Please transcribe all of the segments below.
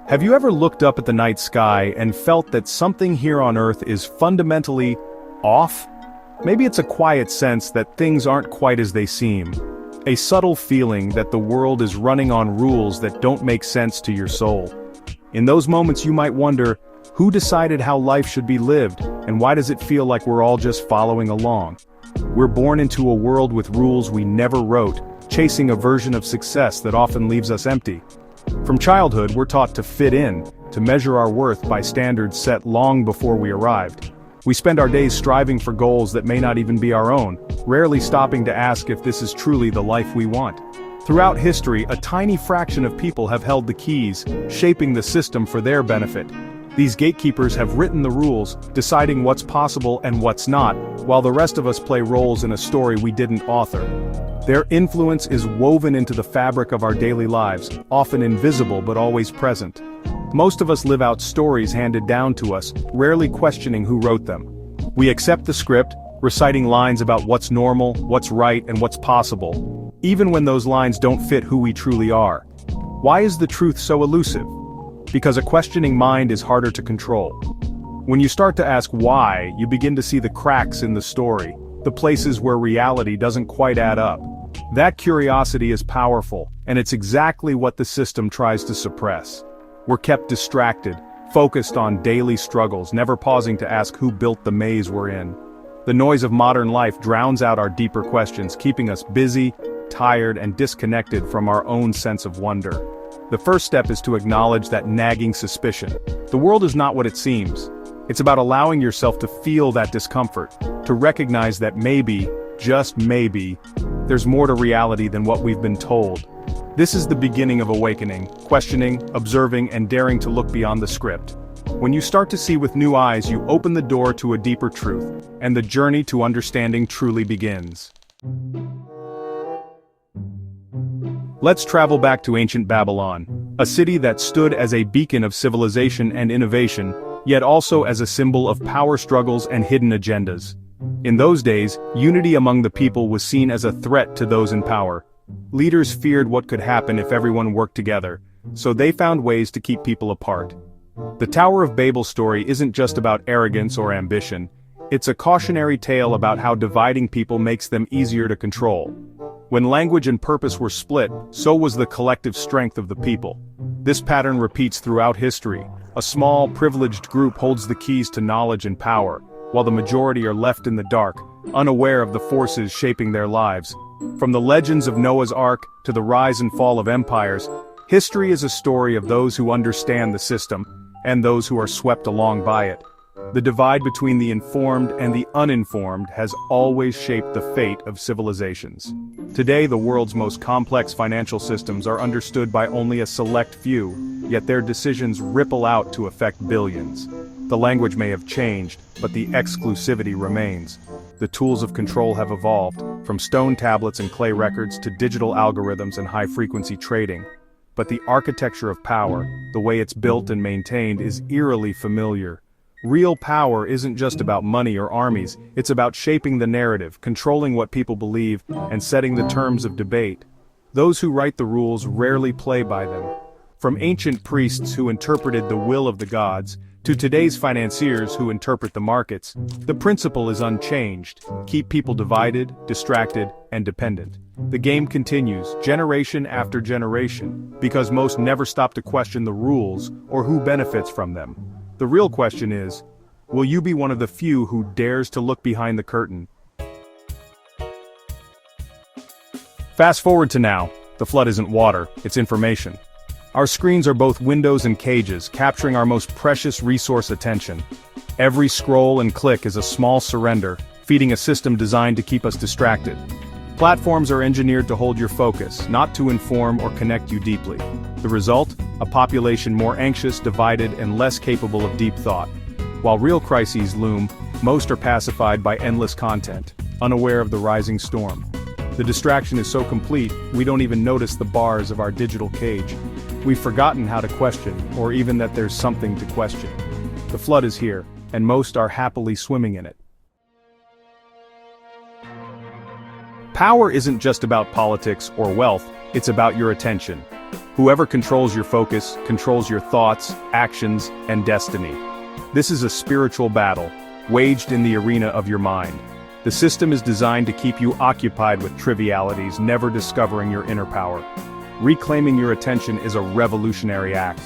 Have you ever looked up at the night sky and felt that something here on Earth is fundamentally off? Maybe it's a quiet sense that things aren't quite as they seem. A subtle feeling that the world is running on rules that don't make sense to your soul. In those moments you might wonder, who decided how life should be lived, and why does it feel like we're all just following along? We're born into a world with rules we never wrote, chasing a version of success that often leaves us empty. From childhood, we're taught to fit in, to measure our worth by standards set long before we arrived. We spend our days striving for goals that may not even be our own, rarely stopping to ask if this is truly the life we want. Throughout history, a tiny fraction of people have held the keys, shaping the system for their benefit. These gatekeepers have written the rules, deciding what's possible and what's not, while the rest of us play roles in a story we didn't author. Their influence is woven into the fabric of our daily lives, often invisible but always present. Most of us live out stories handed down to us, rarely questioning who wrote them. We accept the script, reciting lines about what's normal, what's right, and what's possible, even when those lines don't fit who we truly are. Why is the truth so elusive? Because a questioning mind is harder to control. When you start to ask why, you begin to see the cracks in the story, the places where reality doesn't quite add up. That curiosity is powerful, and it's exactly what the system tries to suppress. We're kept distracted, focused on daily struggles, never pausing to ask who built the maze we're in. The noise of modern life drowns out our deeper questions, keeping us busy, tired, and disconnected from our own sense of wonder. The first step is to acknowledge that nagging suspicion. The world is not what it seems. It's about allowing yourself to feel that discomfort, to recognize that maybe, just maybe, there's more to reality than what we've been told. This is the beginning of awakening, questioning, observing, and daring to look beyond the script. When you start to see with new eyes, you open the door to a deeper truth, and the journey to understanding truly begins. Let's travel back to ancient Babylon, a city that stood as a beacon of civilization and innovation, yet also as a symbol of power struggles and hidden agendas. In those days, unity among the people was seen as a threat to those in power. Leaders feared what could happen if everyone worked together, so they found ways to keep people apart. The Tower of Babel story isn't just about arrogance or ambition. It's a cautionary tale about how dividing people makes them easier to control. When language and purpose were split, so was the collective strength of the people. This pattern repeats throughout history. A small, privileged group holds the keys to knowledge and power, while the majority are left in the dark, unaware of the forces shaping their lives. From the legends of Noah's Ark to the rise and fall of empires, history is a story of those who understand the system, and those who are swept along by it. The divide between the informed and the uninformed has always shaped the fate of civilizations. Today, the world's most complex financial systems are understood by only a select few, yet their decisions ripple out to affect billions. The language may have changed, but the exclusivity remains. The tools of control have evolved, from stone tablets and clay records to digital algorithms and high-frequency trading. But the architecture of power, the way it's built and maintained, is eerily familiar. Real power isn't just about money or armies, it's about shaping the narrative, controlling what people believe, and setting the terms of debate. Those who write the rules rarely play by them. From ancient priests who interpreted the will of the gods, to today's financiers who interpret the markets, the principle is unchanged: keep people divided, distracted, and dependent. The game continues, generation after generation, because most never stop to question the rules or who benefits from them. The real question is, will you be one of the few who dares to look behind the curtain? Fast forward to now. The flood isn't water, it's information. Our screens are both windows and cages, capturing our most precious resource: attention. Every scroll and click is a small surrender, feeding a system designed to keep us distracted. Platforms are engineered to hold your focus, not to inform or connect you deeply. The result? A population more anxious, divided, and less capable of deep thought. While real crises loom, most are pacified by endless content, unaware of the rising storm. The distraction is so complete, we don't even notice the bars of our digital cage. We've forgotten how to question, or even that there's something to question. The flood is here, and most are happily swimming in it. Power isn't just about politics or wealth, it's about your attention. Whoever controls your focus controls your thoughts, actions, and destiny. This is a spiritual battle, waged in the arena of your mind. The system is designed to keep you occupied with trivialities, never discovering your inner power. Reclaiming your attention is a revolutionary act.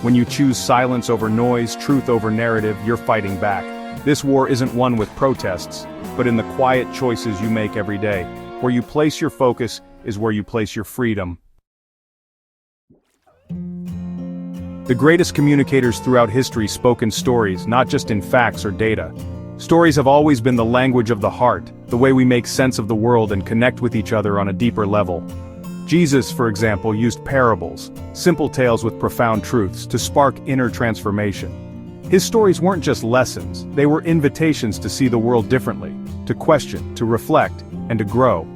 When you choose silence over noise, truth over narrative, you're fighting back. This war isn't won with protests, but in the quiet choices you make every day. Where you place your focus is where you place your freedom. The greatest communicators throughout history spoke in stories, not just in facts or data. Stories have always been the language of the heart, the way we make sense of the world and connect with each other on a deeper level. Jesus, for example, used parables, simple tales with profound truths, to spark inner transformation. His stories weren't just lessons, they were invitations to see the world differently, to question, to reflect, and to grow.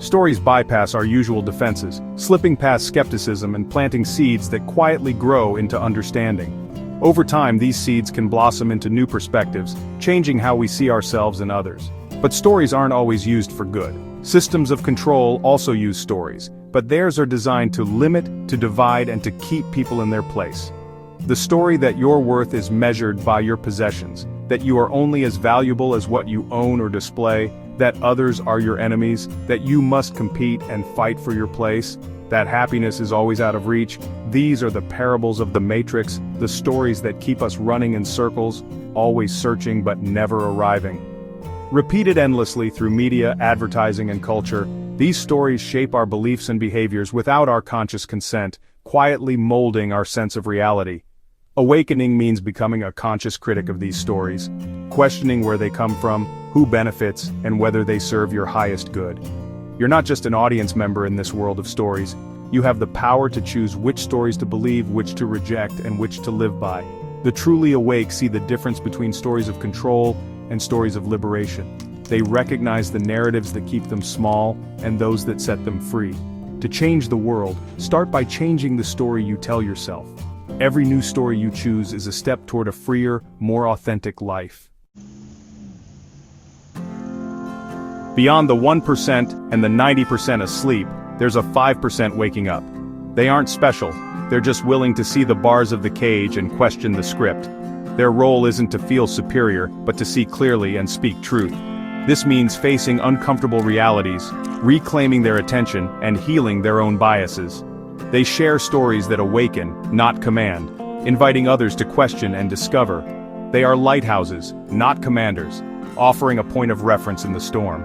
Stories bypass our usual defenses, slipping past skepticism and planting seeds that quietly grow into understanding. Over time, these seeds can blossom into new perspectives, changing how we see ourselves and others. But stories aren't always used for good. Systems of control also use stories, but theirs are designed to limit, to divide, and to keep people in their place. The story that your worth is measured by your possessions, that you are only as valuable as what you own or display, that others are your enemies, that you must compete and fight for your place, that happiness is always out of reach. These are the parables of the Matrix, the stories that keep us running in circles, always searching but never arriving. Repeated endlessly through media, advertising, and culture, these stories shape our beliefs and behaviors without our conscious consent, quietly molding our sense of reality. Awakening means becoming a conscious critic of these stories, questioning where they come from, who benefits, and whether they serve your highest good. You're not just an audience member in this world of stories. You have the power to choose which stories to believe, which to reject, and which to live by. The truly awake see the difference between stories of control and stories of liberation. They recognize the narratives that keep them small and those that set them free. To change the world, start by changing the story you tell yourself. Every new story you choose is a step toward a freer, more authentic life. Beyond the 1% and the 90% asleep, there's a 5% waking up. They aren't special, they're just willing to see the bars of the cage and question the script. Their role isn't to feel superior, but to see clearly and speak truth. This means facing uncomfortable realities, reclaiming their attention, and healing their own biases. They share stories that awaken, not command, inviting others to question and discover. They are lighthouses, not commanders, offering a point of reference in the storm.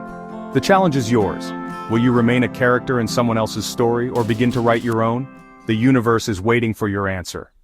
The challenge is yours. Will you remain a character in someone else's story or begin to write your own? The universe is waiting for your answer.